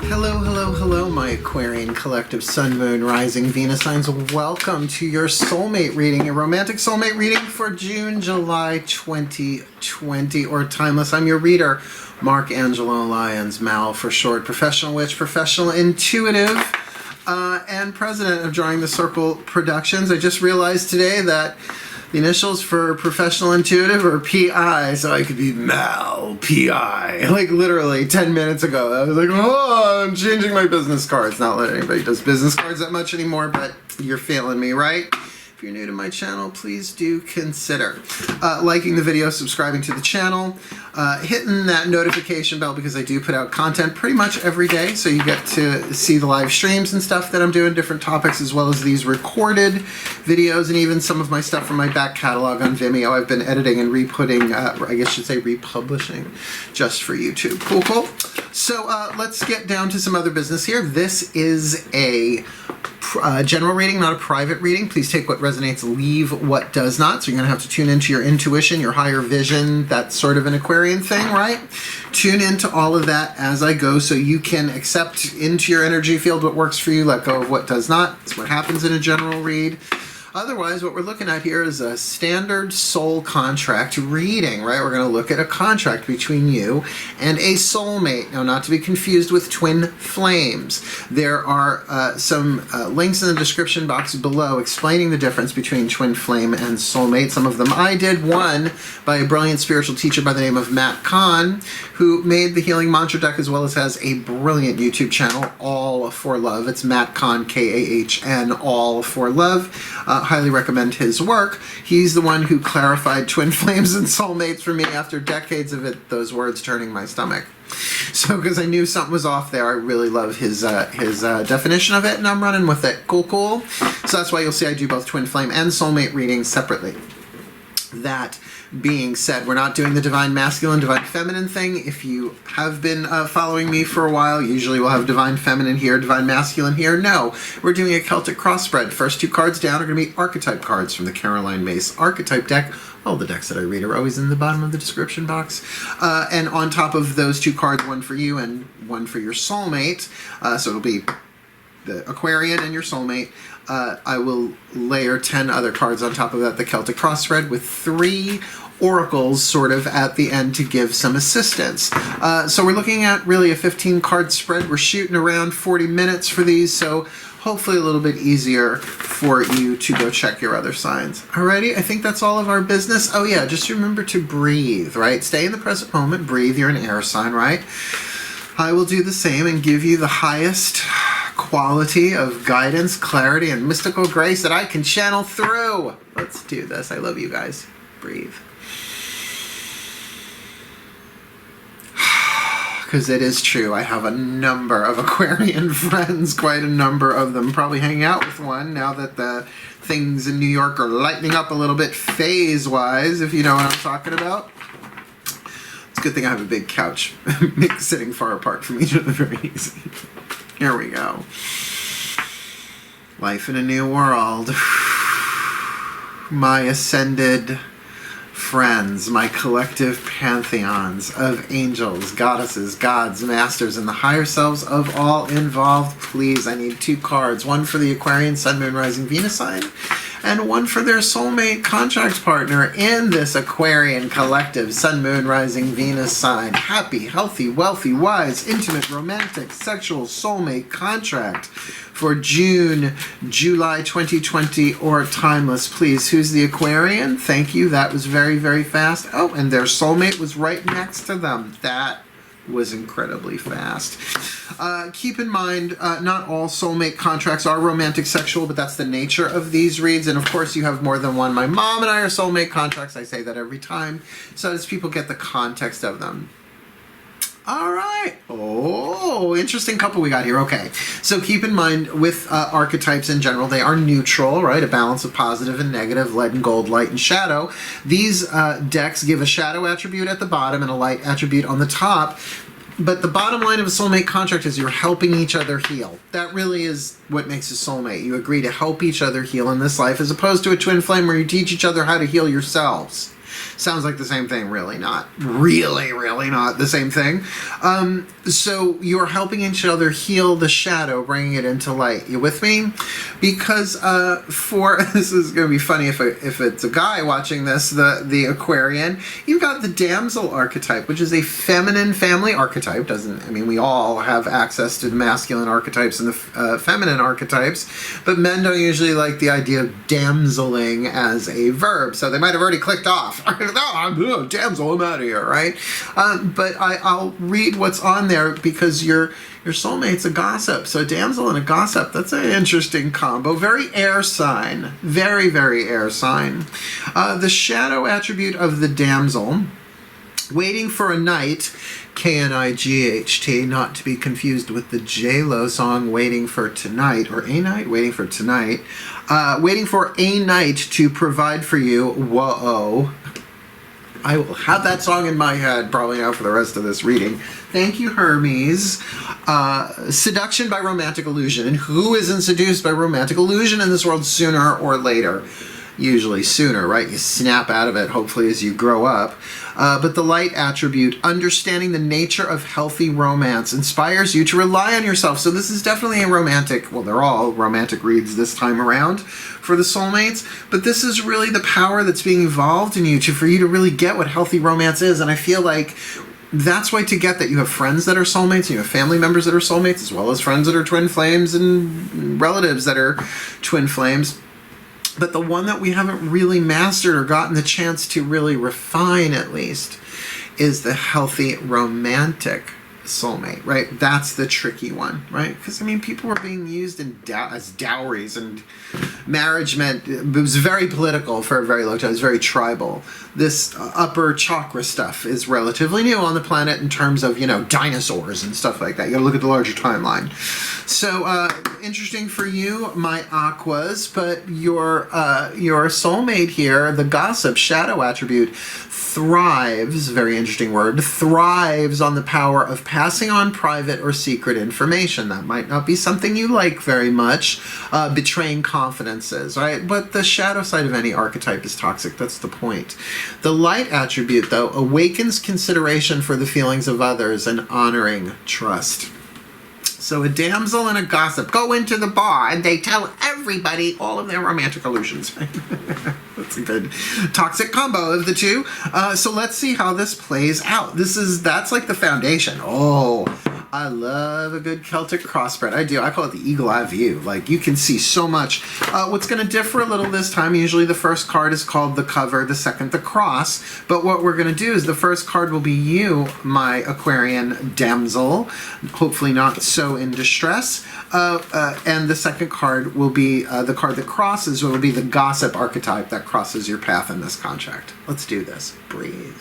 Hello, hello, hello, my Aquarian collective Sun, Moon, Rising, Venus signs. Welcome to your soulmate reading, your romantic soulmate reading for June, July 2020, or timeless. I'm your reader, Mark Angelo Lyons, Mal for short, professional witch, professional intuitive, and president of Drawing the Circle Productions. I just realized today that the initials for professional intuitive are PI, so I could be Mal PI. Like literally 10 minutes ago, I was like, oh, I'm changing my business cards. Not that anybody does business cards that much anymore, but you're feeling me, right? If you're new to my channel, please do consider liking the video, subscribing to the channel, hitting that notification bell because I do put out content pretty much every day, so you get to see the live streams and stuff that I'm doing, different topics, as well as these recorded videos and even some of my stuff from my back catalog on Vimeo. I've been editing and re-putting, I guess I should say republishing, just for YouTube. Cool, cool. So let's get down to some other business here. This is a general reading, not a private reading. Please take what resonates, leave what does not. So you're going to have to tune into your intuition, your higher vision. That's sort of an Aquarian thing, right? Tune into all of that as I go so you can accept into your energy field what works for you, let go of what does not. That's what happens in a general read. Otherwise, what we're looking at here is a standard soul contract reading, right? We're going to look at a contract between you and a soulmate. Now, not to be confused with twin flames. There are some links in the description box below explaining the difference between twin flame and soulmate. Some of them I did. One by a brilliant spiritual teacher by the name of Matt Kahn, who made the Healing Mantra deck as well as has a brilliant YouTube channel, All for Love. It's Matt Kahn, K-A-H-N, All for Love. Highly recommend his work. He's the one who clarified twin flames and soulmates for me after decades of those words turning my stomach. So because I knew something was off there, I really love his definition of it, and I'm running with it. Cool, cool. So that's why you'll see I do both twin flame and soulmate readings separately. That being said, we're not doing the divine masculine, divine feminine thing. If you have been following me for a while, usually we'll have divine feminine here, divine masculine here. No, we're doing a Celtic cross spread. First two cards down are going to be archetype cards from the Caroline Myss archetype deck. All the decks that I read are always in the bottom of the description box. And on top of those two cards, one for you and one for your soulmate. So it'll be the Aquarian and your soulmate. I will layer 10 other cards on top of that, the Celtic cross spread, with 3 oracles sort of at the end to give some assistance. So we're looking at really a 15 card spread. We're shooting around 40 minutes for these, so hopefully a little bit easier for you to go check your other signs. Alrighty, I think that's all of our business. Oh yeah, just remember to breathe, right? Stay in the present moment, breathe. You're an air sign, right? I will do the same and give you the highest quality of guidance, clarity, and mystical grace that I can channel through. Let's do this. I love you guys. Breathe. Because it is true, I have a number of Aquarian friends, quite a number of them. Probably hanging out with one now that the things in New York are lightening up a little bit phase-wise, if you know what I'm talking about. It's a good thing I have a big couch sitting far apart from each other, very easy. Here we go. Life in a new world. My ascended friends, my collective pantheons of angels, goddesses, gods, masters, and the higher selves of all involved. Please, I need 2 cards. One for the Aquarian Sun, Moon, Rising, Venus sign, and one for their soulmate contract partner in this Aquarian collective Sun, Moon, Rising, Venus sign. Happy, healthy, wealthy, wise, intimate, romantic, sexual soulmate contract for June, July 2020, or timeless. Please, who's the Aquarian? Thank you. That was very, very fast. Oh, and their soulmate was right next to them. That was incredibly fast. Keep in mind, not all soulmate contracts are romantic sexual, but that's the nature of these reads. And of course, you have more than one. My mom and I are soulmate contracts. I say that every time, so as people get the context of them. All right. Oh, interesting couple we got here. Okay. So keep in mind with archetypes in general, they are neutral, right? A balance of positive and negative, lead and gold, light and shadow. These decks give a shadow attribute at the bottom and a light attribute on the top. But the bottom line of a soulmate contract is you're helping each other heal. That really is what makes a soulmate. You agree to help each other heal in this life, as opposed to a twin flame where you teach each other how to heal yourselves. Sounds like the same thing, really not. Really not the same thing. So you're helping each other heal the shadow, bringing it into light. You with me? Because this is going to be funny if it's a guy watching this, the Aquarian, you've got the Damsel archetype, which is a feminine family archetype. We all have access to the masculine archetypes and the feminine archetypes, but men don't usually like the idea of damseling as a verb, so they might have already clicked off. Oh, I'm damsel, I'm out of here, right? But I'll read what's on there because your soulmate's a gossip. So damsel and a gossip, that's an interesting combo. Very air sign. Very, very air sign. The shadow attribute of the damsel, waiting for a night, K-N-I-G-H-T, not to be confused with the J-Lo song Waiting for Tonight, or A Night, Waiting for Tonight. Waiting for a night to provide for you. Whoa. I will have that song in my head probably now for the rest of this reading. Thank you, Hermes. Seduction by romantic illusion. And who isn't seduced by romantic illusion in this world sooner or later? Usually sooner, right? You snap out of it, hopefully, as you grow up. But the light attribute, understanding the nature of healthy romance, inspires you to rely on yourself. So this is definitely a romantic, well, they're all romantic reads this time around for the soulmates, but this is really the power that's being evolved in you for you to really get what healthy romance is. And I feel like that's why to get that you have friends that are soulmates, and you have family members that are soulmates, as well as friends that are twin flames and relatives that are twin flames. But the one that we haven't really mastered or gotten the chance to really refine, at least, is the healthy romantic soulmate, right? That's the tricky one, right? Because, people were being used as dowries, and marriage meant, it was very political for a very long time. It was very tribal. This upper chakra stuff is relatively new on the planet in terms of, dinosaurs and stuff like that. You gotta look at the larger timeline. So, interesting for you, my aquas, but your soulmate here, the gossip shadow attribute, thrives, very interesting word, thrives on the power of passing on private or secret information. That might not be something you like very much, betraying confidences, right? But the shadow side of any archetype is toxic. That's the point. The light attribute, though, awakens consideration for the feelings of others and honoring trust. So a damsel and a gossip go into the bar and they tell everybody all of their romantic illusions. That's a good toxic combo of the two. So let's see how this plays out. That's like the foundation. Oh, I love a good Celtic crossbred. I do. I call it the eagle eye view. Like, you can see so much. What's going to differ a little this time, usually the first card is called the cover, the second the cross. But what we're going to do is the first card will be you, my Aquarian damsel, hopefully not so in distress. And the second card will be the card that crosses, will be the gossip archetype that crosses your path in this contract. Let's do this. Breathe.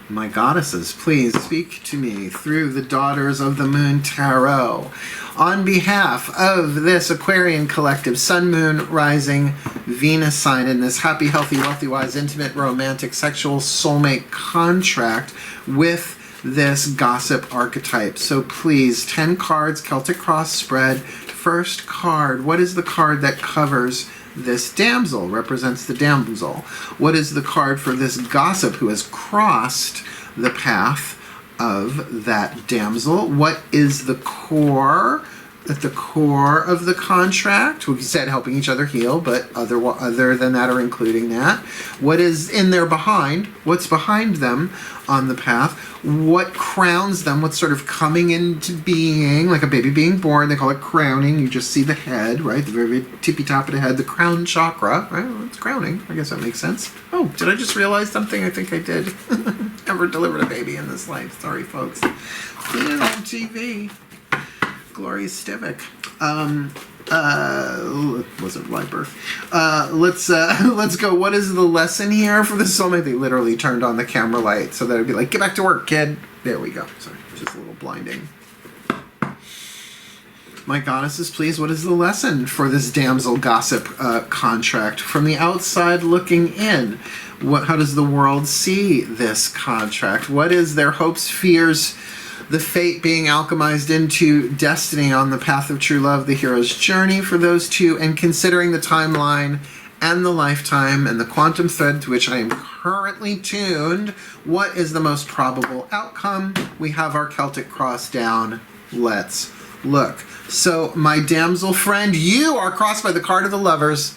My goddesses, please speak to me through the Daughters of the Moon Tarot. On behalf of this Aquarian collective, Sun, Moon, Rising, Venus sign in this happy, healthy, wealthy, wise, intimate, romantic, sexual soulmate contract with this gossip archetype. So please, 10 cards, Celtic cross spread. First card, what is the card that covers this damsel, represents the damsel? What is the card for this gossip who has crossed the path of that damsel? What is the core, at the core of the contract? We said helping each other heal, but other than that, or including that, what is in there behind? What's behind them on the path? What crowns them? What's sort of coming into being, like a baby being born? They call it crowning. You just see the head, right? The very tippy top of the head, the crown chakra, right? Well, it's crowning. I guess that makes sense. Oh, did I just realize something? I think I did. Never delivered a baby in this life. Sorry, folks. Seen it on TV. Gloria Stivic. Wasn't live birth. Let's go. What is the lesson here for the soulmate? They literally turned on the camera light so that it'd be like, get back to work, kid. There we go. Sorry, just a little blinding. My goddesses, please, what is the lesson for this damsel gossip contract? From the outside looking in, how does the world see this contract? What is their hopes, fears, the fate being alchemized into destiny on the path of true love, the hero's journey for those two, and considering the timeline and the lifetime and the quantum thread to which I am currently tuned, what is the most probable outcome? We have our Celtic cross down. Let's look. So, my damsel friend, you are crossed by the card of the Lovers.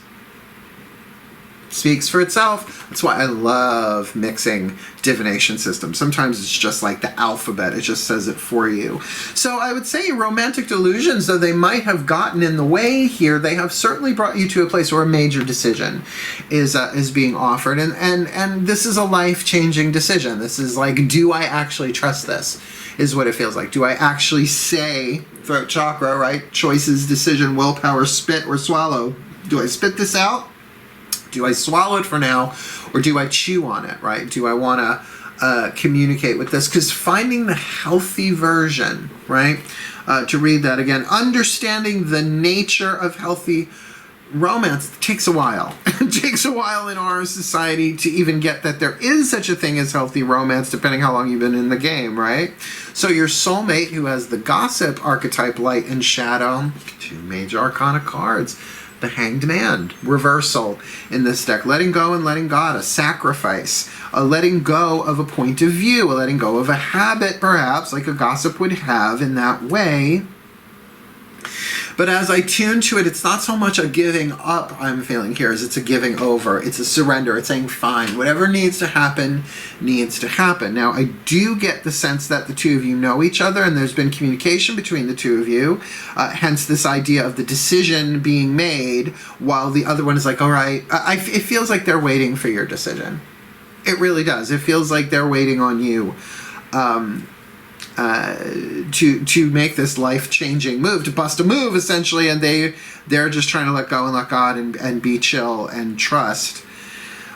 Speaks for itself. That's why I love mixing divination systems. Sometimes it's just like the alphabet. It just says it for you. So I would say romantic delusions, though they might have gotten in the way here, they have certainly brought you to a place where a major decision is being offered. And this is a life-changing decision. This is like, do I actually trust this? Is what it feels like. Do I actually say, throat chakra, right? Choices, decision, willpower, spit or swallow. Do I spit this out? Do I swallow it for now, or do I chew on it, right? Do I want to communicate with this? Because finding the healthy version, right? To read that again, understanding the nature of healthy romance takes a while. It takes a while in our society to even get that there is such a thing as healthy romance, depending how long you've been in the game, right? So your soulmate, who has the gossip archetype, light and shadow, two major arcana cards. The Hanged Man, reversal in this deck. Letting go and letting God, a sacrifice. A letting go of a point of view, a letting go of a habit, perhaps, like a gossip would have in that way. But as I tune to it, it's not so much a giving up I'm feeling here as it's a giving over. It's a surrender. It's saying, fine, whatever needs to happen, needs to happen. Now, I do get the sense that the two of you know each other and there's been communication between the two of you. Hence this idea of the decision being made while the other one is like, all right. It feels like they're waiting for your decision. It really does. It feels like they're waiting on you. To make this life-changing move, to bust a move, essentially, and they're just trying to let go and let God and be chill and trust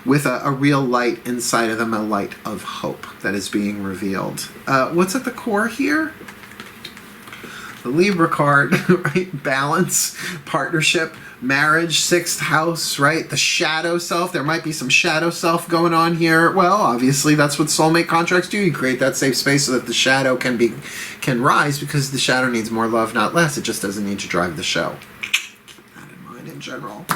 with a real light inside of them, a light of hope that is being revealed. What's at the core here? The Libra card, right? Balance, partnership, marriage, sixth house, right? The shadow self. There might be some shadow self going on here. Well, obviously, that's what soulmate contracts do. You create that safe space so that the shadow can rise, because the shadow needs more love, not less. It just doesn't need to drive the show. Keep that in mind in general.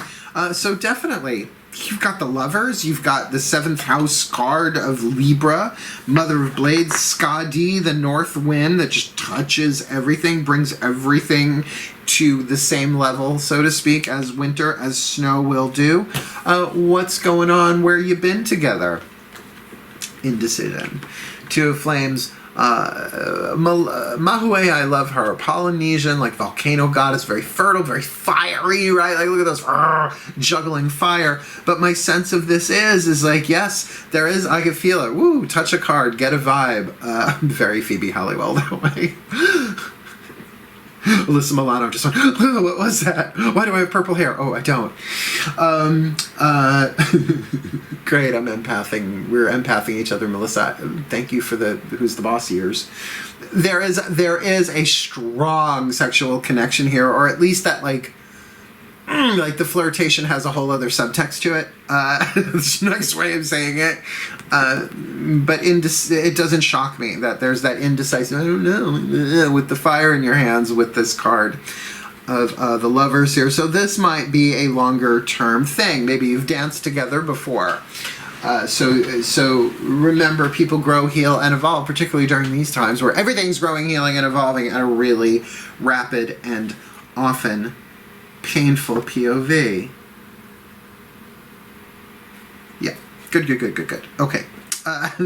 So definitely, you've got the Lovers, you've got the seventh house card of Libra, Mother of Blades, Skadi, the North Wind that just touches everything, brings everything to the same level, so to speak, as winter, as snow will do. What's going on? Where you been together? Indecision. Two of Flames. Mahue, I love her. Polynesian, like volcano goddess, very fertile, very fiery, right? Like, look at those juggling fire. But my sense of this is like, yes, there is, I can feel it. Woo, touch a card, get a vibe. Very Phoebe Halliwell that way. Alyssa Milano just went, oh, what was that? Why do I have purple hair? Oh, I don't. Great, I'm empathing. We're empathing each other, Melissa. Thank you for the Who's the Boss years. There is a strong sexual connection here, or at least that like the flirtation has a whole other subtext to it. It's a nice way of saying it. But it doesn't shock me that there's that indecisive, I don't know, with the fire in your hands with this card of the Lovers here. So this might be a longer term thing. Maybe you've danced together before. So remember, people grow, heal, and evolve, particularly during these times where everything's growing, healing, and evolving at a really rapid and often painful POV. Yeah, good. Okay.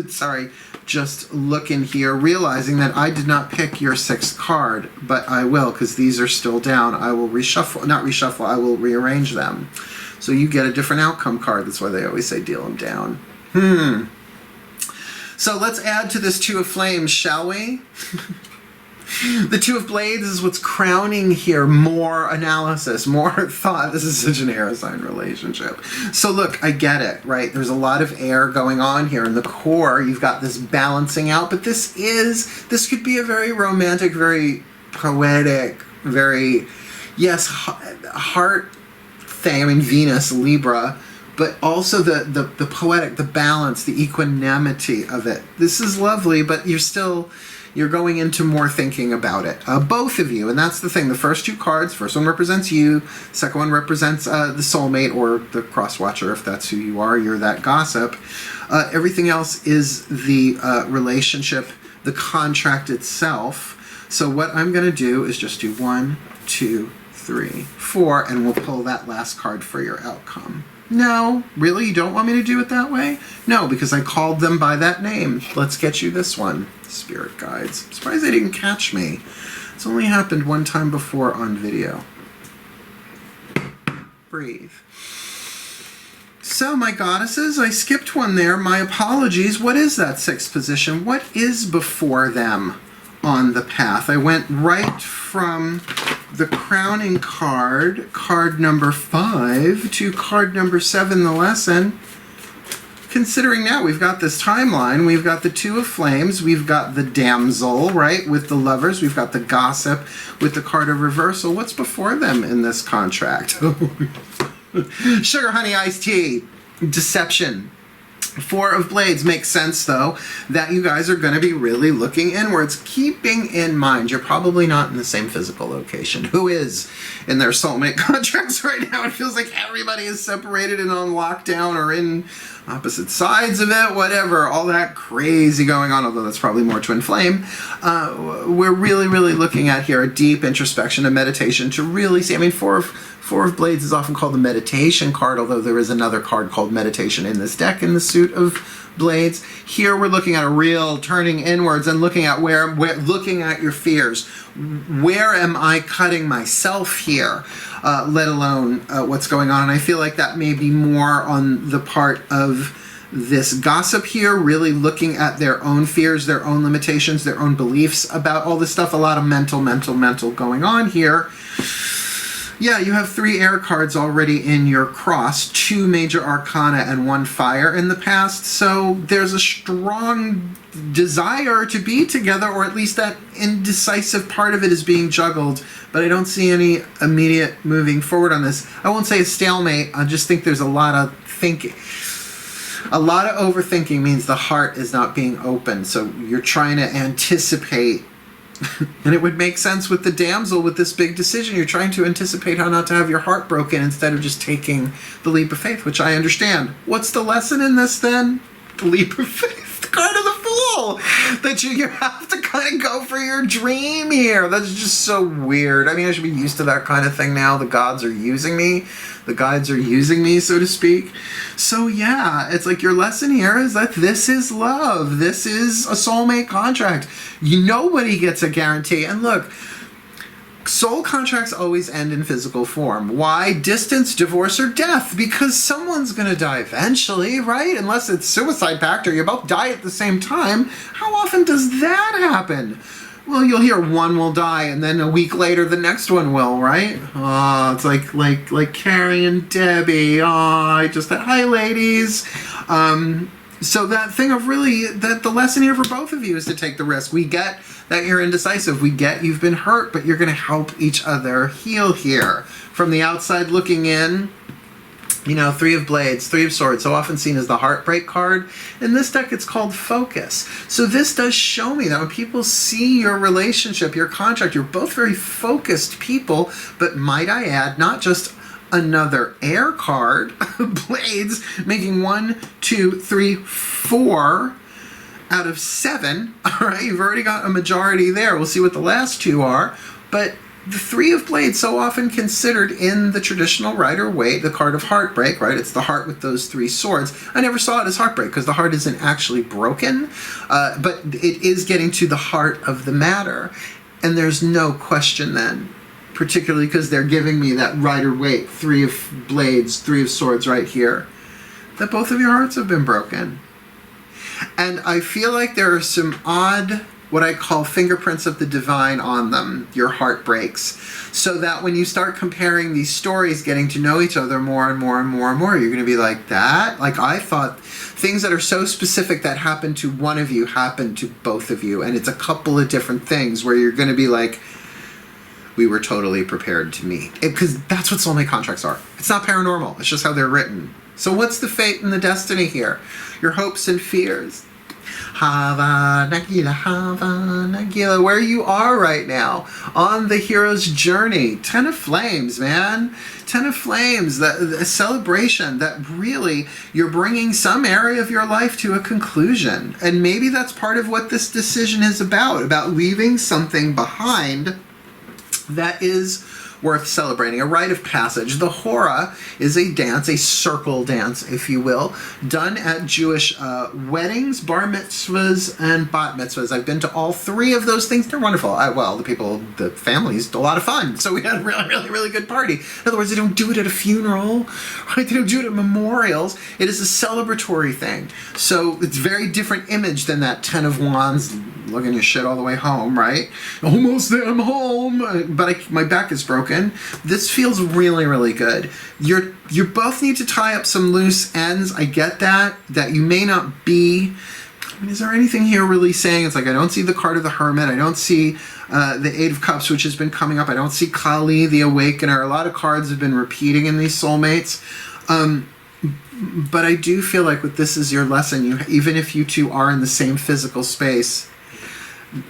Sorry, just looking here, realizing that I did not pick your sixth card, but I will, because these are still down. I will I will rearrange them. So you get a different outcome card. That's why they always say deal them down. So let's add to this Two of Flames, shall we? The Two of Blades is what's crowning here. More analysis, more thought. This is such an air sign relationship. So look, I get it, right? There's a lot of air going on here. In the core, you've got this balancing out, but this could be a very romantic, very poetic, very, yes, heart thing. I mean, Venus, Libra, but also the poetic, the balance, the equanimity of it. This is lovely, but you're still you're going into more thinking about it. Both of you, and that's the thing. The first two cards, first one represents you, second one represents the soulmate or the cross-watcher, if that's who you are, you're that gossip. Everything else is the relationship, the contract itself. So what I'm going to do is just do 1, 2, 3, 4, and we'll pull that last card for your outcome. No, really? You don't want me to do it that way? No, because I called them by that name. Let's get you this one. Spirit guides. I'm surprised they didn't catch me. It's only happened one time before on video. Breathe. So, my goddesses, I skipped one there. My apologies. What is that 6th position? What is before them on the path? I went right from the crowning card, card number 5, to card number 7, the lesson. Considering now we've got this timeline, we've got the 2 of Flames, we've got the Damsel, right, with the Lovers, we've got the Gossip with the card of Reversal. What's before them in this contract? Sugar, honey, iced tea. Deception. 4 of Blades makes sense, though, that you guys are going to be really looking inwards, keeping in mind you're probably not in the same physical location. Who is in their soulmate contracts right now? It feels like everybody is separated and on lockdown or in opposite sides of it, whatever, all that crazy going on, although that's probably more twin flame. We're really, really looking at here a deep introspection, a meditation to really see. I mean, Four of Blades is often called the meditation card, although there is another card called meditation in this deck in the suit of Blades. Here we're looking at a real turning inwards and looking at looking at your fears. Where am I cutting myself here, let alone what's going on? And I feel like that may be more on the part of this gossip here, really looking at their own fears, their own limitations, their own beliefs about all this stuff. A lot of mental going on here. Yeah, you have 3 air cards already in your cross, 2 major arcana and 1 fire in the past, so there's a strong desire to be together, or at least that indecisive part of it is being juggled, but I don't see any immediate moving forward on this. I won't say a stalemate, I just think there's a lot of thinking. A lot of overthinking means the heart is not being open, so you're trying to anticipate. And it would make sense with the Damsel, with this big decision. You're trying to anticipate how not to have your heart broken instead of just taking the leap of faith, which I understand. What's the lesson in this then? The leap of faith. The card of the Fool. That you have to kind of go for your dream here. That's just so weird. I mean, I should be used to that kind of thing now. The gods are using me. The guides are using me, so to speak. So yeah, it's like your lesson here is that this is love. This is a soulmate contract. Nobody gets a guarantee. And look, soul contracts always end in physical form. Why? Distance, divorce, or death. Because someone's going to die eventually, right? Unless it's suicide pact or you both die at the same time. How often does that happen? Well, you'll hear one will die, and then a week later the next one will, right? Oh, it's like Carrie and Debbie. Oh, I just thought, hi, ladies. So that thing of really, that the lesson here for both of you is to take the risk. We get that you're indecisive. We get you've been hurt, but you're going to help each other heal here. From the outside looking in, you know, 3 of Blades, 3 of Swords, so often seen as the heartbreak card. In this deck, it's called Focus. So this does show me that when people see your relationship, your contract, you're both very focused people, but might I add, not just another air card, Blades, making 1, 2, 3, 4 out of 7. All right, you've already got a majority there. We'll see what the last 2 are, but the 3 of Blades, so often considered in the traditional Rider-Waite, the card of heartbreak, right? It's the heart with those 3 swords. I never saw it as heartbreak because the heart isn't actually broken, but it is getting to the heart of the matter. And there's no question then, particularly because they're giving me that Rider-Waite, 3 of Blades, 3 of Swords right here, that both of your hearts have been broken. And I feel like there are some odd, what I call fingerprints of the divine on them, your heartbreaks, so that when you start comparing these stories, getting to know each other more and more and more and more, you're going to be like, that? Like, I thought things that are so specific that happen to one of you happen to both of you, and it's a couple of different things where you're going to be like, we were totally prepared to meet. Because that's what soulmate contracts are. It's not paranormal. It's just how they're written. So what's the fate and the destiny here? Your hopes and fears. Hava Nagila, where you are right now on the hero's journey. 10 of Flames, man. 10 of Flames, the celebration that really you're bringing some area of your life to a conclusion. And maybe that's part of what this decision is about leaving something behind that is worth celebrating, a rite of passage. The hora is a dance, a circle dance, if you will, done at Jewish weddings, bar mitzvahs, and bat mitzvahs. I've been to all three of those things. They're wonderful. The families, a lot of fun. So we had a really good party. In other words, they don't do it at a funeral, right? They don't do it at memorials. It is a celebratory thing. So it's a very different image than that 10 of Wands, lugging your shit all the way home, right? Almost there, I'm home, but my back is broken. This feels really good. You both need to tie up some loose ends. I get that you may not be. I mean, is there anything here really saying? It's like I don't see the card of the Hermit. I don't see the Eight of Cups, which has been coming up. I don't see Kali, the Awakener. A lot of cards have been repeating in these soulmates. But I do feel like with this is your lesson. Even if you two are in the same physical space,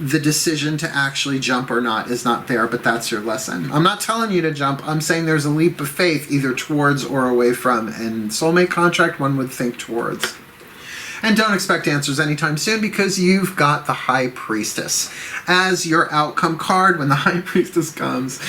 the decision to actually jump or not is not there, but that's your lesson. I'm not telling you to jump. I'm saying there's a leap of faith either towards or away from. And soulmate contract, one would think towards. And don't expect answers anytime soon because you've got the High Priestess as your outcome card. When the High Priestess comes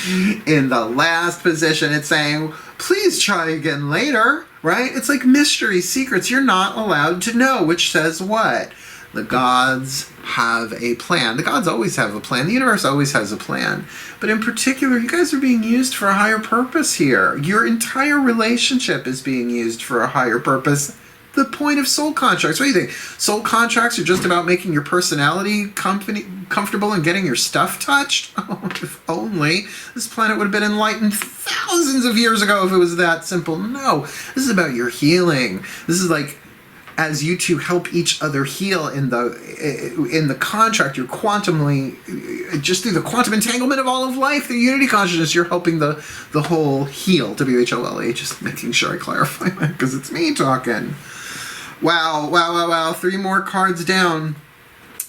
in the last position, it's saying, please try again later, right? It's like mystery secrets you're not allowed to know, which says what? The gods have a plan. The gods always have a plan. The universe always has a plan. But in particular, you guys are being used for a higher purpose here. Your entire relationship is being used for a higher purpose. The point of soul contracts. What do you think? Soul contracts are just about making your personality comfortable and getting your stuff touched? Oh, if only this planet would have been enlightened thousands of years ago if it was that simple. No, this is about your healing. This is like, as you two help each other heal in the contract, you're quantumly, just through the quantum entanglement of all of life, the unity consciousness, you're helping the whole heal, WHOLE, just making sure I clarify that because it's me talking. Wow. 3 more cards down.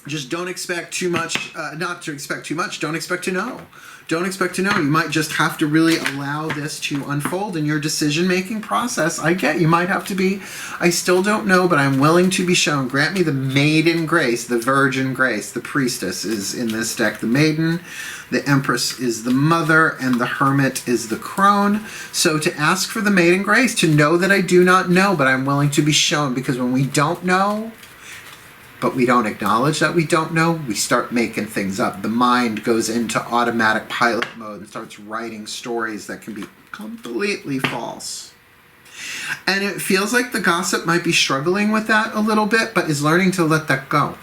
Just don't expect too much, not to expect too much, don't expect to know. Don't expect to know. You might just have to really allow this to unfold in your decision-making process. I get you might have to be, I still don't know, but I'm willing to be shown. Grant me the Maiden Grace, the Virgin Grace. The Priestess is in this deck, the Maiden. The Empress is the Mother, and the Hermit is the Crone. So to ask for the Maiden Grace, to know that I do not know, but I'm willing to be shown, because when we don't know, but we don't acknowledge that we don't know, we start making things up. The mind goes into automatic pilot mode and starts writing stories that can be completely false. And it feels like the gossip might be struggling with that a little bit, but is learning to let that go.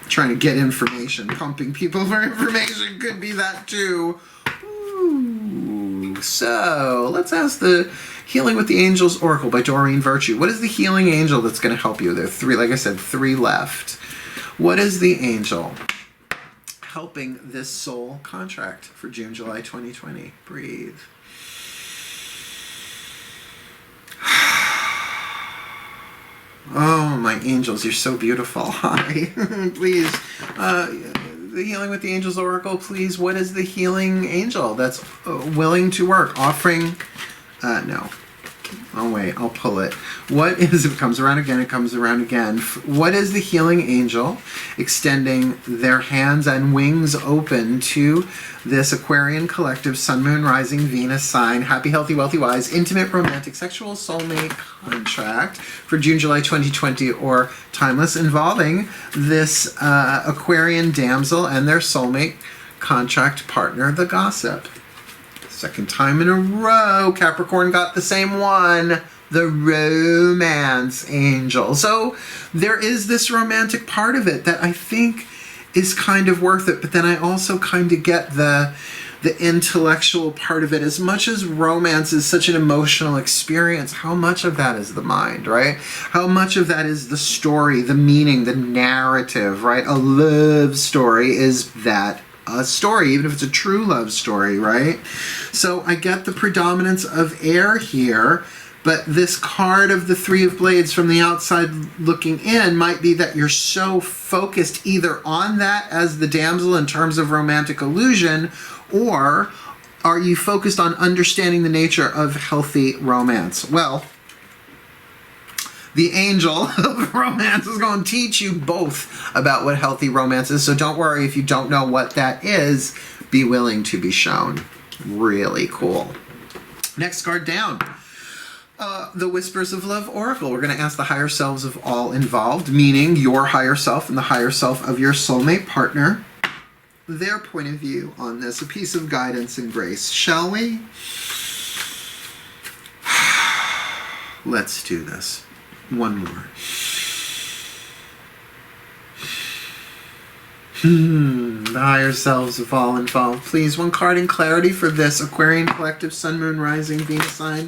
Trying to get information, pumping people for information could be that too. Ooh. So let's ask the Healing with the Angels Oracle by Doreen Virtue. What is the healing angel that's going to help you? There are 3, like I said, 3 left. What is the angel helping this soul contract for June, July 2020? Breathe. Oh, my angels, you're so beautiful. Hi. Please. The Healing with the Angels Oracle, please. What is the healing angel that's willing to work? Offering... no. Oh, wait, I'll pull it. What is, if it comes around again, it comes around again. What is the healing angel extending their hands and wings open to this Aquarian collective, Sun, Moon, Rising, Venus sign, happy, healthy, wealthy, wise, intimate, romantic, sexual soulmate contract for June, July 2020 or timeless, involving this Aquarian damsel and their soulmate contract partner, the gossip. Second time in a row, Capricorn got the same one, the romance angel. So there is this romantic part of it that I think is kind of worth it, but then I also kind of get the intellectual part of it. As much as romance is such an emotional experience, how much of that is the mind, right? How much of that is the story, the meaning, the narrative, right? A love story is that a story, even if it's a true love story, right? So I get the predominance of air here, But this card of the Three of Blades from the outside looking in might be that you're so focused either on that as the damsel in terms of romantic illusion, or are you focused on understanding the nature of healthy romance? Well, the angel of romance is going to teach you both about what healthy romance is. So don't worry if you don't know what that is. Be willing to be shown. Really cool. Next card down. The Whispers of Love Oracle. We're going to ask the higher selves of all involved, meaning your higher self and the higher self of your soulmate partner, their point of view on this, a piece of guidance and grace. Shall we? Let's do this. One more. The higher selves of all involved. Please, one card in clarity for this Aquarian collective, Sun, Moon, Rising, Venus sign.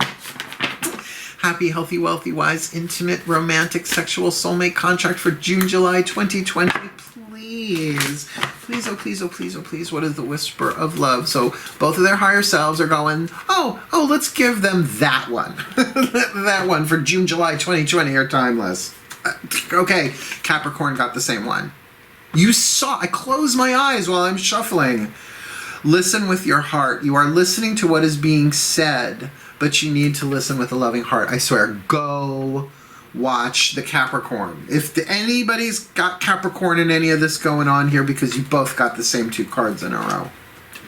Happy, healthy, wealthy, wise, intimate, romantic, sexual soulmate contract for June, July 2020. Please. Please, oh please, oh please, oh please. What is the Whisper of Love? So both of their higher selves are going, oh, let's give them that one. That one for June, July 2020 are timeless. Okay, Capricorn got the same one. You saw, I close my eyes while I'm shuffling. Listen with your heart. You are listening to what is being said, but you need to listen with a loving heart. I swear, go watch the Capricorn. If anybody's got Capricorn in any of this going on here, because you both got the same two cards in a row,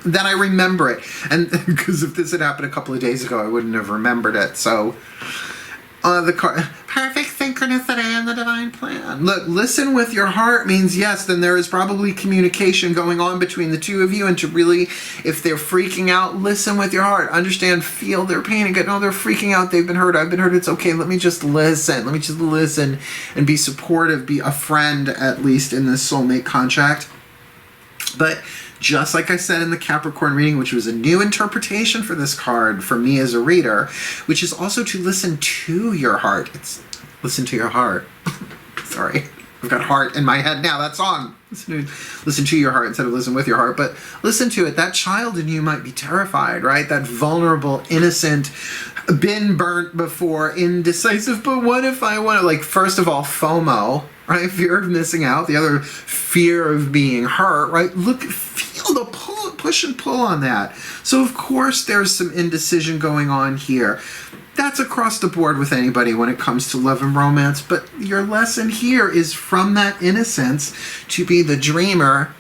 then I remember it. And because if this had happened a couple of days ago, I wouldn't have remembered it. So the card, perfect synchronicity and the divine plan. Look, listen with your heart means yes, then there is probably communication going on between the two of you, and to really, if they're freaking out, listen with your heart. Understand, feel their pain and go, no, they're freaking out, they've been hurt, I've been hurt, it's okay, let me just listen. Let me just listen and be supportive, be a friend, at least in this soulmate contract. But just like I said in the Capricorn reading, which was a new interpretation for this card for me as a reader, which is also to listen to your heart. It's listen to your heart. Sorry, I've got heart in my head now. That song. Listen to your heart instead of listen with your heart. But listen to it. That child in you might be terrified, right? That vulnerable, innocent, been burnt before, indecisive. But what if I want to, like, first of all, FOMO, right? Fear of missing out. The other, fear of being hurt, right? Look, feel the pull, push and pull on that. So of course there's some indecision going on here. That's across the board with anybody when it comes to love and romance. But your lesson here is from that innocence to be the dreamer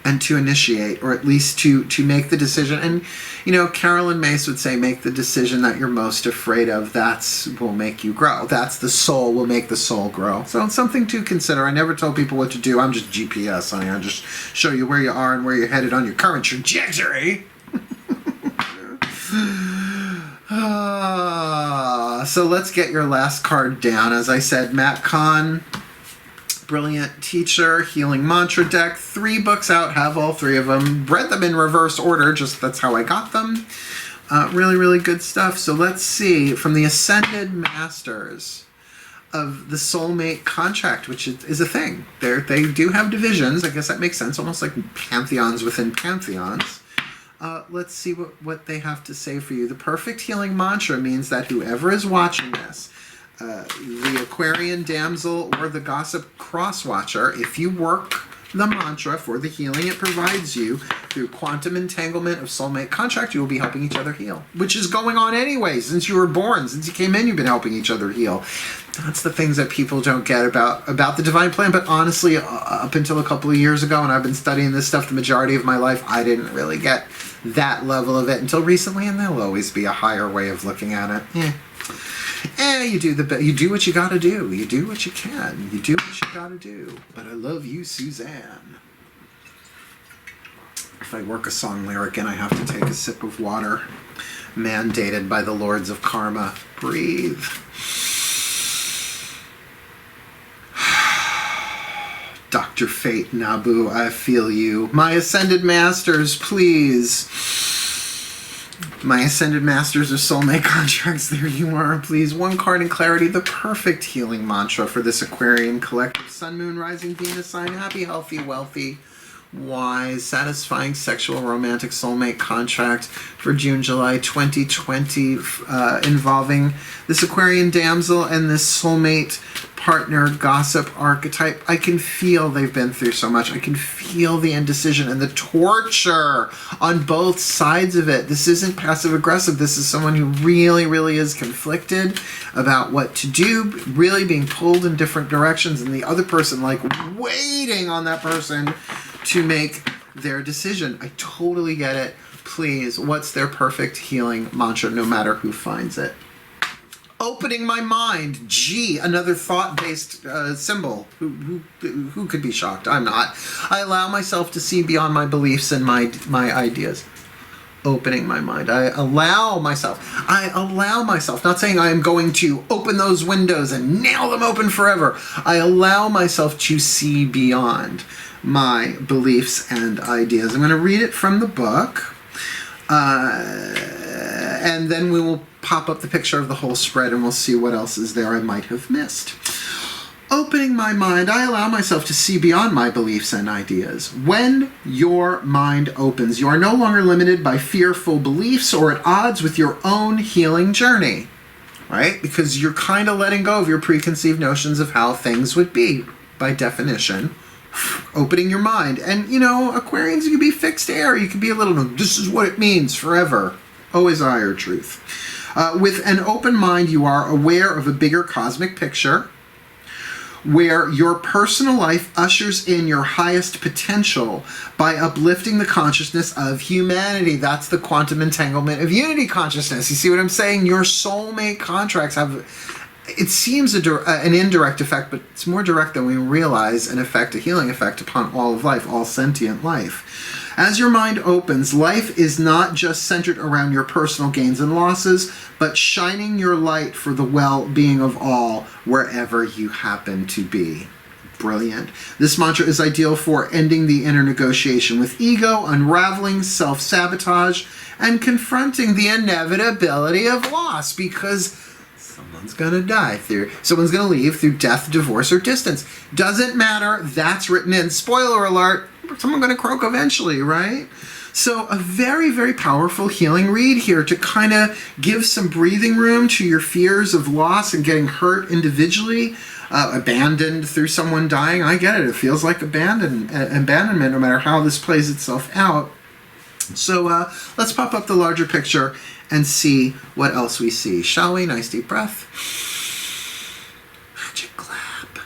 and to initiate, or at least to make the decision. And, you know, Carolyn Mace would say, make the decision that you're most afraid of. That's will make you grow. That's the soul, will make the soul grow. So it's something to consider. I never tell people what to do. I'm just GPS, honey. I just show you where you are and where you're headed on your current trajectory. So let's get your last card down. As I said, Matt Kahn, brilliant teacher, healing mantra deck, 3 books out, have all 3 of them, read them in reverse order, just that's how I got them. Really, really good stuff. So let's see, from the Ascended Masters of the Soulmate contract, which is a thing. They do have divisions. I guess that makes sense, almost like pantheons within pantheons. Let's see what they have to say for you. The perfect healing mantra means that whoever is watching this, the Aquarian Damsel or the Gossip Cross Watcher, if you work the mantra for the healing it provides you through quantum entanglement of soulmate contract, you will be helping each other heal, which is going on anyway. Since you were born, since you came in, you've been helping each other heal. That's the things that people don't get about the divine plan. But honestly, up until a couple of years ago, and I've been studying this stuff the majority of my life, I didn't really get that level of it until recently, and there'll always be a higher way of looking at it. You do what you gotta do. You do what you can. You do what you gotta do. But I love you, Suzanne. If I work a song lyric in, I have to take a sip of water. Mandated by the lords of karma. Breathe. Dr. Fate, Nabu, I feel you. My Ascended Masters, please. My Ascended Masters of Soulmate Contracts, there you are, please. 1 card in clarity, the perfect healing mantra for this Aquarian collective, Sun, Moon, Rising, Venus sign. Happy, healthy, wealthy, wise, satisfying sexual romantic soulmate contract for June, July 2020, involving this Aquarian damsel and this soulmate partner gossip archetype. I can feel they've been through so much. I can feel the indecision and the torture on both sides of it. This isn't passive aggressive. This is someone who really, really is conflicted about what to do, really being pulled in different directions, and the other person like waiting on that person to make their decision. I totally get it. Please, what's their perfect healing mantra, no matter who finds it? Opening my mind. G, another thought-based symbol. Who could be shocked? I'm not. I allow myself to see beyond my beliefs and my ideas. Opening my mind. I allow myself. Not saying I am going to open those windows and nail them open forever. I allow myself to see beyond my beliefs and ideas. I'm going to read it from the book. And then we will pop up the picture of the whole spread and we'll see what else is there I might have missed. Opening my mind, I allow myself to see beyond my beliefs and ideas. When your mind opens, you are no longer limited by fearful beliefs or at odds with your own healing journey, right? Because you're kind of letting go of your preconceived notions of how things would be, by definition. Opening your mind. And, you know, Aquarians, you can be fixed air. You can be a little, this is what it means forever. Always I or truth. With an open mind, you are aware of a bigger cosmic picture where your personal life ushers in your highest potential by uplifting the consciousness of humanity. That's the quantum entanglement of unity consciousness. You see what I'm saying? Your soulmate contracts have, it seems an indirect effect, but it's more direct than we realize, an effect, a healing effect upon all of life, all sentient life. As your mind opens, life is not just centered around your personal gains and losses, but shining your light for the well-being of all, wherever you happen to be. Brilliant. This mantra is ideal for ending the inner negotiation with ego, unraveling self-sabotage, and confronting the inevitability of loss, because someone's going to die someone's going to leave through death, divorce, or distance. Doesn't matter. That's written in. Spoiler alert. Someone's going to croak eventually, right? So a very, very powerful healing read here to kind of give some breathing room to your fears of loss and getting hurt individually, abandoned through someone dying. I get it. It feels like abandonment, no matter how this plays itself out. So let's pop up the larger picture and see what else we see. Shall we? Nice deep breath. Magic clap.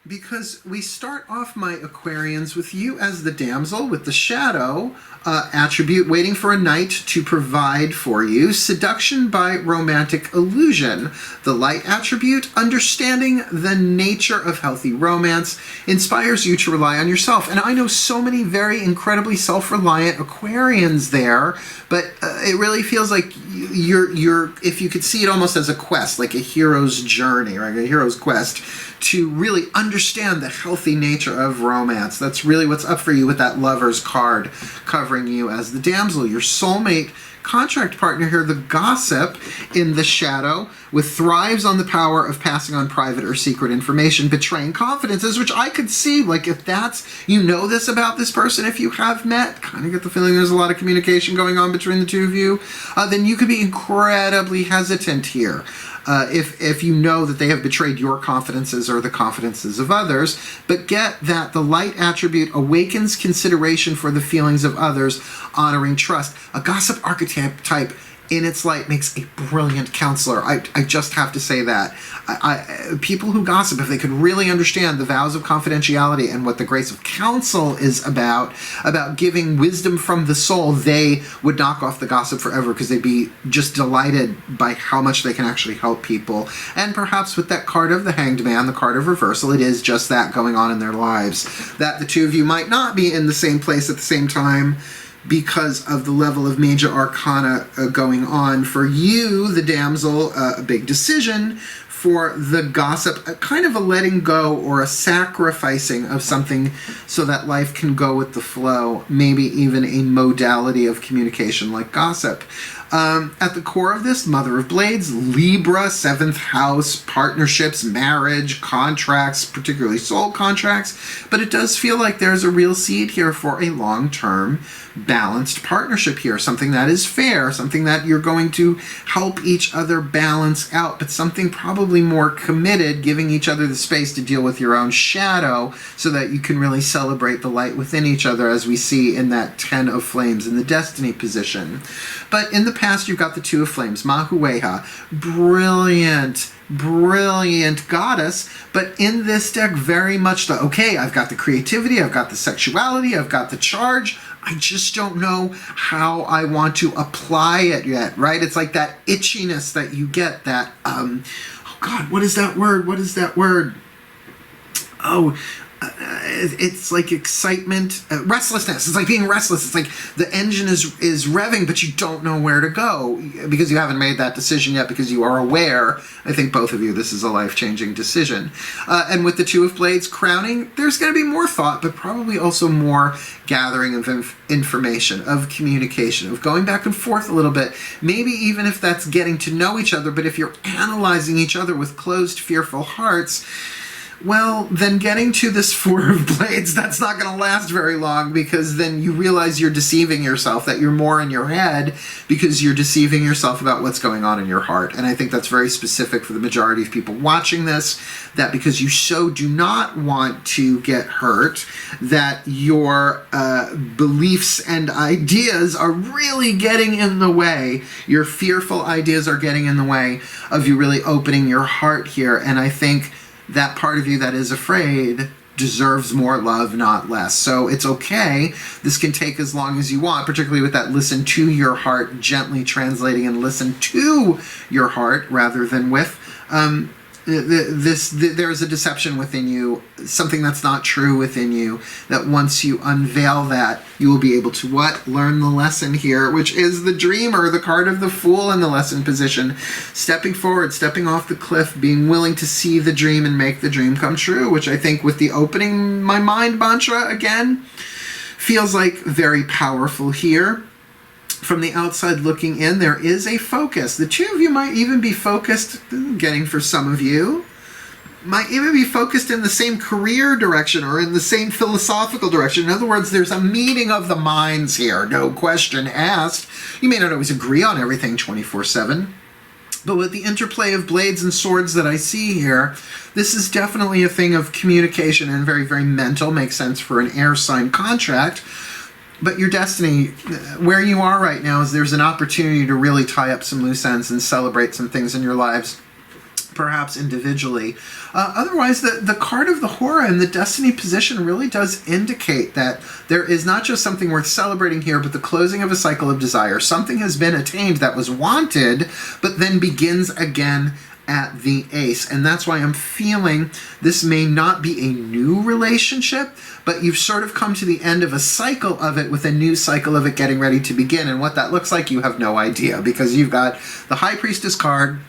Because we start off, my Aquarians, with you as the damsel with the shadow attribute, waiting for a knight to provide for you. Seduction by romantic illusion. The light attribute, understanding the nature of healthy romance, inspires you to rely on yourself. And I know so many very incredibly self-reliant Aquarians there, but it really feels like you're, if you could see it almost as a quest, like a hero's journey, right? A hero's quest to really understand the healthy nature of romance. That's really what's up for you with that Lover's card covering you as the damsel. Your soulmate contract partner here, the gossip in the shadow, with thrives on the power of passing on private or secret information, betraying confidences, which I could see, like, if that's, you know this about this person, if you have met, kind of get the feeling there's a lot of communication going on between the two of you, then you could be incredibly hesitant here. If you know that they have betrayed your confidences or the confidences of others, but get that the light attribute awakens consideration for the feelings of others, honoring trust. A gossip archetype in its light makes a brilliant counselor. I just have to say that. People who gossip, if they could really understand the vows of confidentiality and what the grace of counsel is about giving wisdom from the soul, they would knock off the gossip forever, because they'd be just delighted by how much they can actually help people. And perhaps with that card of the Hanged Man, the card of reversal, it is just that going on in their lives. That the two of you might not be in the same place at the same time, because of the level of major arcana going on. For you, the damsel, a big decision. For the gossip, kind of a letting go or a sacrificing of something so that life can go with the flow, maybe even a modality of communication like gossip. At the core of this, Mother of Blades, Libra, 7th house, partnerships, marriage, contracts, particularly soul contracts. But it does feel like there's a real seed here for a long-term balanced partnership here, something that is fair, something that you're going to help each other balance out, but something probably more committed, giving each other the space to deal with your own shadow so that you can really celebrate the light within each other, as we see in that 10 of Flames in the Destiny position. But in the past, you've got the 2 of Flames, Mahueha, brilliant goddess, but in this deck, very much the, okay, I've got the creativity, I've got the sexuality, I've got the charge, I just don't know how I want to apply it yet, right? It's like that itchiness that you get, that, oh God, what is that word? What is that word? Oh, it's like excitement, restlessness. It's like being restless. It's like the engine is revving, but you don't know where to go because you haven't made that decision yet, because you are aware. I think both of you, this is a life-changing decision. And with the 2 of Blades crowning, there's going to be more thought, but probably also more gathering of information, of communication, of going back and forth a little bit. Maybe even if that's getting to know each other, but if you're analyzing each other with closed, fearful hearts, well, then getting to this 4 of Blades, that's not going to last very long, because then you realize you're deceiving yourself, that you're more in your head because you're deceiving yourself about what's going on in your heart. And I think that's very specific for the majority of people watching this, that because you so do not want to get hurt, that your beliefs and ideas are really getting in the way. Your fearful ideas are getting in the way of you really opening your heart here. And I think that part of you that is afraid deserves more love, not less. So it's okay. This can take as long as you want, particularly with that listen to your heart, gently translating and listen to your heart rather than with. There's a deception within you, something that's not true within you, that once you unveil that, you will be able to what? Learn the lesson here, which is the dreamer, the card of the Fool in the lesson position. Stepping forward, stepping off the cliff, being willing to see the dream and make the dream come true, which I think with the opening my mind mantra again, feels like very powerful here. From the outside looking in, there is a focus. The 2 of you might even be focused, getting for some of you, might even be focused in the same career direction or in the same philosophical direction. In other words, there's a meeting of the minds here, no question asked. You may not always agree on everything 24/7, but with the interplay of blades and swords that I see here, this is definitely a thing of communication and very, very mental. Makes sense for an air sign contract. But your destiny, where you are right now, is there's an opportunity to really tie up some loose ends and celebrate some things in your lives, perhaps individually. Otherwise, the card of the Hora in the destiny position really does indicate that there is not just something worth celebrating here, but the closing of a cycle of desire. Something has been attained that was wanted, but then begins again at the Ace. And that's why I'm feeling this may not be a new relationship, but you've sort of come to the end of a cycle of it with a new cycle of it getting ready to begin. And what that looks like, you have no idea, because you've got the High Priestess card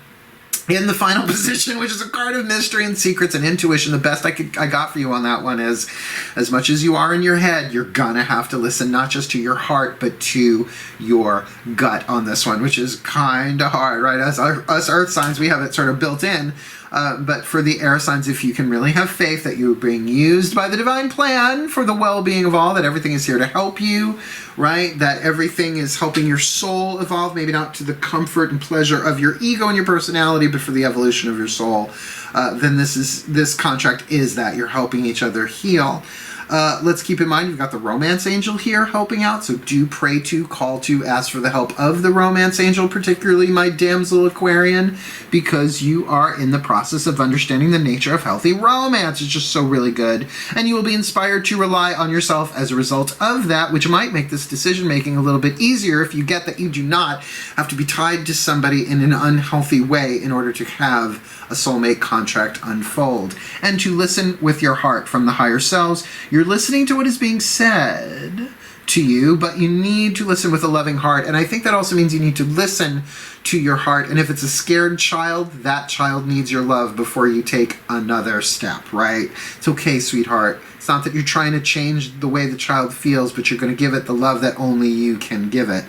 in the final position, which is a card of mystery and secrets and intuition. The best I got for you on that one is, as much as you are in your head, you're gonna have to listen not just to your heart, but to your gut on this one, which is kind of hard, right? As us earth signs, we have it sort of built in. But for the air signs, if you can really have faith that you're being used by the divine plan for the well-being of all, that everything is here to help you, right? That everything is helping your soul evolve, maybe not to the comfort and pleasure of your ego and your personality, but for the evolution of your soul, then this contract is that. You're helping each other heal. Let's keep in mind, you've got the romance angel here helping out, so do pray to, call to, ask for the help of the romance angel, particularly my Damsel Aquarian, because you are in the process of understanding the nature of healthy romance. It's just so really good, and you will be inspired to rely on yourself as a result of that, which might make this decision-making a little bit easier if you get that you do not have to be tied to somebody in an unhealthy way in order to have a soulmate contract unfold. And to listen with your heart from the higher selves. You're listening to what is being said to you, but you need to listen with a loving heart. And I think that also means you need to listen to your heart. And if it's a scared child, that child needs your love before you take another step, right? It's okay, sweetheart. It's not that you're trying to change the way the child feels, but you're going to give it the love that only you can give it.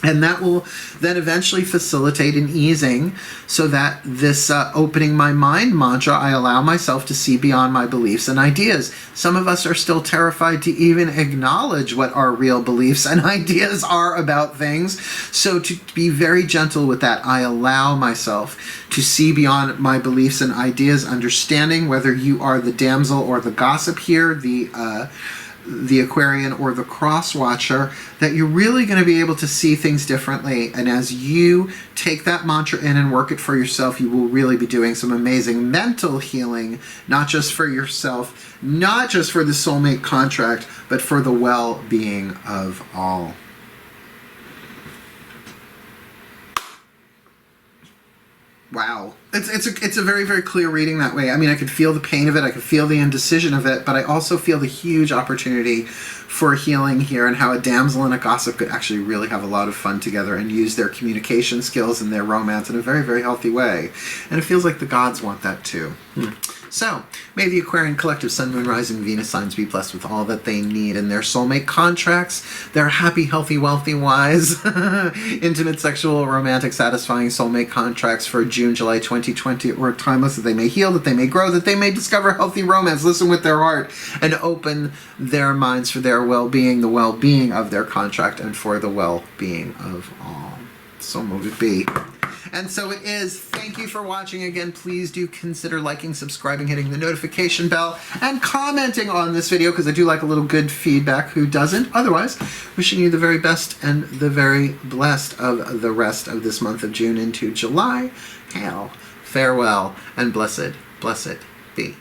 And that will then eventually facilitate an easing so that this opening my mind mantra, I allow myself to see beyond my beliefs and ideas. Some of us are still terrified to even acknowledge what our real beliefs and ideas are about things. So to be very gentle with that, I allow myself to see beyond my beliefs and ideas, understanding whether you are the damsel or the gossip here, the Aquarian or the cross watcher, that you're really going to be able to see things differently. And as you take that mantra in and work it for yourself, you will really be doing some amazing mental healing, not just for yourself, not just for the soulmate contract, but for the well-being of all. Wow. It's a very, very clear reading that way. I mean, I could feel the pain of it, I could feel the indecision of it, but I also feel the huge opportunity for healing here, and how a damsel and a gossip could actually really have a lot of fun together and use their communication skills and their romance in a very, very healthy way. And it feels like the gods want that too. So, may the Aquarian collective Sun, Moon, Rising, Venus signs be blessed with all that they need in their soulmate contracts, their happy, healthy, wealthy, wise, intimate, sexual, romantic, satisfying soulmate contracts for June, July 2020, or timeless, that they may heal, that they may grow, that they may discover healthy romance, listen with their heart, and open their minds for their well-being, the well-being of their contract, and for the well-being of all. So mote it be. And so it is. Thank you for watching again. Please do consider liking, subscribing, hitting the notification bell, and commenting on this video, because I do like a little good feedback. Who doesn't? Otherwise, wishing you the very best and the very blessed of the rest of this month of June into July. Hail, farewell, and blessed, blessed be.